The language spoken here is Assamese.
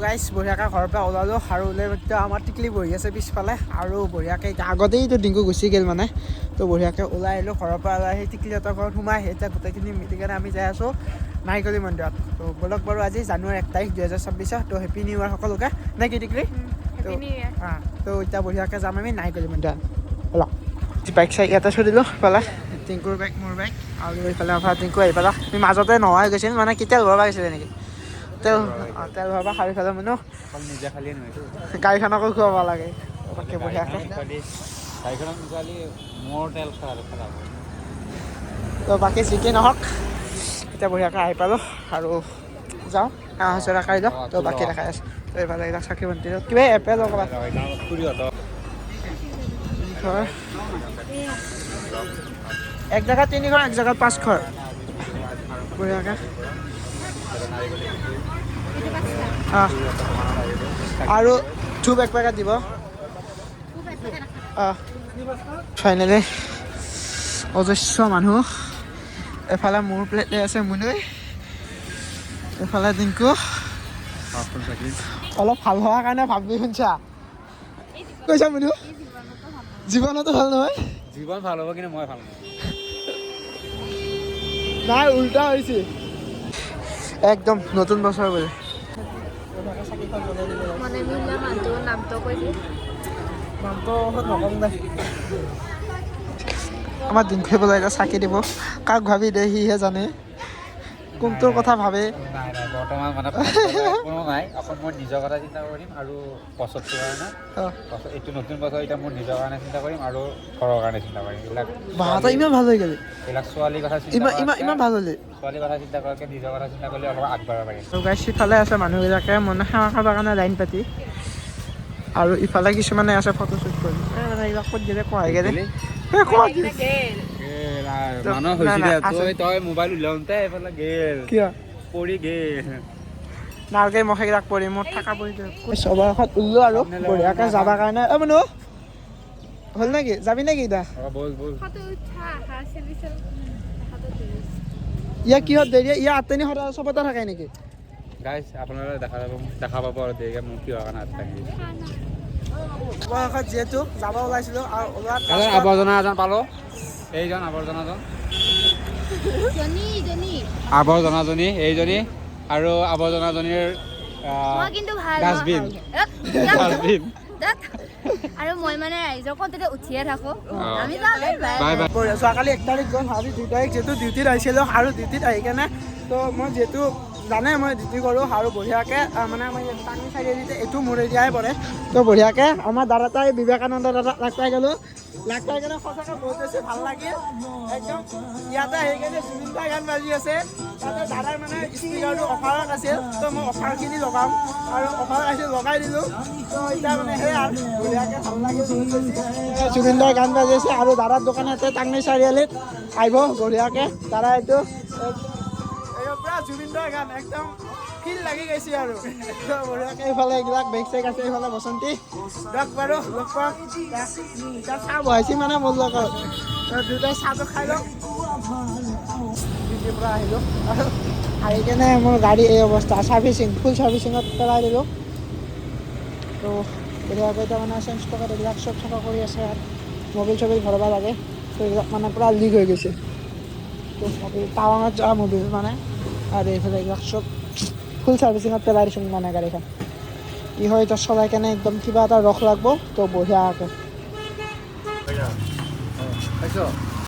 গাইছ বঢ়িয়াকৈ ঘৰৰ পৰা ওলালোঁ আৰু ওলাই এতিয়া আমাৰ টিকলি বহি আছে পিছফালে আৰু বঢ়িয়াকৈ এতিয়া আগতেইতো ডিংকু গুচি গ'ল মানে তো বঢ়িয়াকৈ ওলাই আহিলোঁ ঘৰৰ পৰা ওলাই আহি টিকলিহঁতৰ ঘৰত সোমাই এতিয়া গোটেইখিনি মিলি কেনে আমি যাই আছোঁ নাৰিকলী মন্দিৰত তো ব'লক বাৰু আজি জানুৱাৰী 1 তাৰিখ 2026 তো হেপী নিউ ইয়েৰ সকলোকে নে কি টিকলি তো এতিয়া বঢ়িয়াকৈ যাম আমি নাৰিকলী মন্দিৰত ব'লক বাইক চাইক ইয়াতে থৈ দিলোঁ ইফালে টিংকুৰ বাইক মোৰ বাইক আৰু এইফালে আমাৰ টিংকু আহি পেলাই তুমি মাজতে নোহোৱাই গৈছিল মানে কেতিয়া ঘৰৰ পৰা গৈছিলে নেকি তেল ভৰাব খালি ফেলে মানে নিজে খালি নহয় গাড়ীখনকো খুৱাব লাগে বাকী বঢ়িয়াকৈ গাড়ীখনত নোখোৱালি মোৰ তেল খেলাব তো বাকী যি কি নহওক এতিয়া বঢ়িয়াকৈ আহি পালোঁ আৰু যাওঁ চৰা খাই যাওঁ তো বাকী দেখাই আছোঁ তো এইফালে এইবিলাক চাকি বন্তি কিবা এপেল ক'ৰবাত এক জেগাত 3 ঘৰ এক জেগাত 5 ঘৰ বঢ়িয়াকৈ আৰু ধূপ এক পেকেট দিব ফাইনেলি অজস্ৰ মানুহ এফালে মোৰ প্লেট লৈ আছে মুনুই এফালে টিংকু অলপ ভাল হোৱাৰ কাৰণে ভাবি শুনছা কৈছা মুনু জীৱনতো ভাল নহয় জীৱন ভাল হ'ব কিন্তু মই ভাল নহয় নাই উল্টা হৈছে একদম নতুন বছৰ বোলে মানে মিলা মানুহটোৰ নামটো কৈ দিয়ে নামটো নকম দে আমাৰ দিনটোৱে বোলে এতিয়া চাকি দিব কাক ভাবি দে সিহে জানে কোনটোৰ কথা ভাবে নাই বৰ্তমান মানে কোনো নাই অকল মই নিজৰ কথা চিন্তা কৰিম আৰু পছৰটোৰ কাৰণে এইটো নতুন বছৰ এতিয়া মোৰ নিজৰ কাৰণে চিন্তা কৰিম আৰু ঘৰৰ কাৰণে চিন্তা কৰিম এইবিলাক বাহঁতৰ ইমান ভাল হৈ গ'ল এইবিলাক ছোৱালীৰ কথা ইমান ভাল হ'লে ছোৱালীৰ কথা চিন্তা কৰাতকৈ নিজৰ কথা চিন্তা কৰিলে অলপ আগবাঢ়িব পাৰিম আৰু গাইছ সিফালে আছে মানুহবিলাকে মনে সেৱা খাবৰ কাৰণে লাইন পাতি আৰু ইফালে কিছুমানে আছে ফটোশ্বুট কৰি মানে এইবিলাক ক'ত গ'লে কৰাই গ'লে মানুহ হৈছিলে তই মোবাইল উলাওঁতে এইফালে গেল কিয় পৰি গেল নালগে মই সেইবিলাক পৰি মোৰ থাকা পৰি চবৰ কাষত ওলো আৰু বঢ়িয়াকৈ যাবৰ কাৰণে মনো হ'ল নেকি যাবি নেকি এতিয়া ইয়াৰ কিহত দেৰি ইয়াৰ আঠটানি সদায় চবতে থাকে নেকি গাইছ আপোনালোকে দেখা পাব আৰু দেৰিকৈ মোৰ কিহৰ কাৰণে থাকি বয়সত যিহেতু যাব ওলাইছিলোঁ আৰু ওলোৱাত আৱৰ্জনা এজন পালোঁ এইজন আৱৰ্জনাজনী এইজনী আৰু আৱৰ্জনাজনীৰ ডাষ্টবিন আৰু মই মানে ৰাইজক তেতিয়া উঠিয়ে থাকোঁ আমি যোৱাকালি 1 তাৰিখ গ'ল আৰু 2 তাৰিখ যিহেতু ডিউটিত আহিছিলোঁ আৰু ডিউটিত আহি কেনে তো মই যিহেতু জানে মই ডিউটি কৰোঁ আৰু বঢ়িয়াকৈ মানে আমাৰ টানি চাৰিআলিতে এইটো মোৰ এৰিয়াই পৰে তো বঢ়িয়াকৈ আমাৰ দাদাতাই বিবেকানন্দ দাদাক লাগ পাই গ'লোঁ লাগ পাই কেনে সঁচাকৈ বহুত বেছি ভাল লাগিল একদম ইয়াতে আহি কেনে জুবিন দাৰ গান বাজি আছে তাতে দাদাৰ মানে স্পীকাৰটো অফাৰত আছিল তো মই অফাৰখিনি লগাম আৰু অফাৰত আছিল লগাই দিলোঁ তো এতিয়া মানে সেয়া বঢ়িয়াকৈ ভাল লাগিল জুবিন দাৰ গান বাজি আছে আৰু দাদাৰ দোকান ইয়াতে টাংনি চাৰিআলিত আহিব বঢ়িয়াকৈ দাদা এইটো পুৰা জুবিন দাৰ গান একদম ফিল লাগি গৈছে আৰু বঢ়িয়াকৈ এইফালে এইবিলাক বেগ চেগ আছে এইফালে বসন্তী দিয়ক বাৰু লগ পাম এতিয়া চাহ বহাইছি মানে মোৰ লগত দুটাই চাহটো খাই লওঁ ডিউটিৰ পৰা আহিলোঁ আৰু আহি কেনে মোৰ গাড়ী এই অৱস্থা চাৰ্ভিচিং ফুল চাৰ্ভিচিঙত পেলাই দিলোঁ তো বঢ়িয়াকৈ এতিয়া মানে চেঞ্জ টকাত এইবিলাক চব চাফা কৰি আছে আৰু মবিল চবিল ভৰাব লাগে তো এইবিলাক মানে পূৰা লিক হৈ গৈছে তো মবিল টাৱাঙত যোৱা মবিল মানে আৰু এইফালে এইবিলাক চব ফুল চাৰ্ভিচিঙত পেলাই দিছোঁ মানে গাড়ীখন কি হয় এতিয়া চলাই কেনে একদম কিবা এটা ৰস লাগব তো বঢ়িয়াকৈ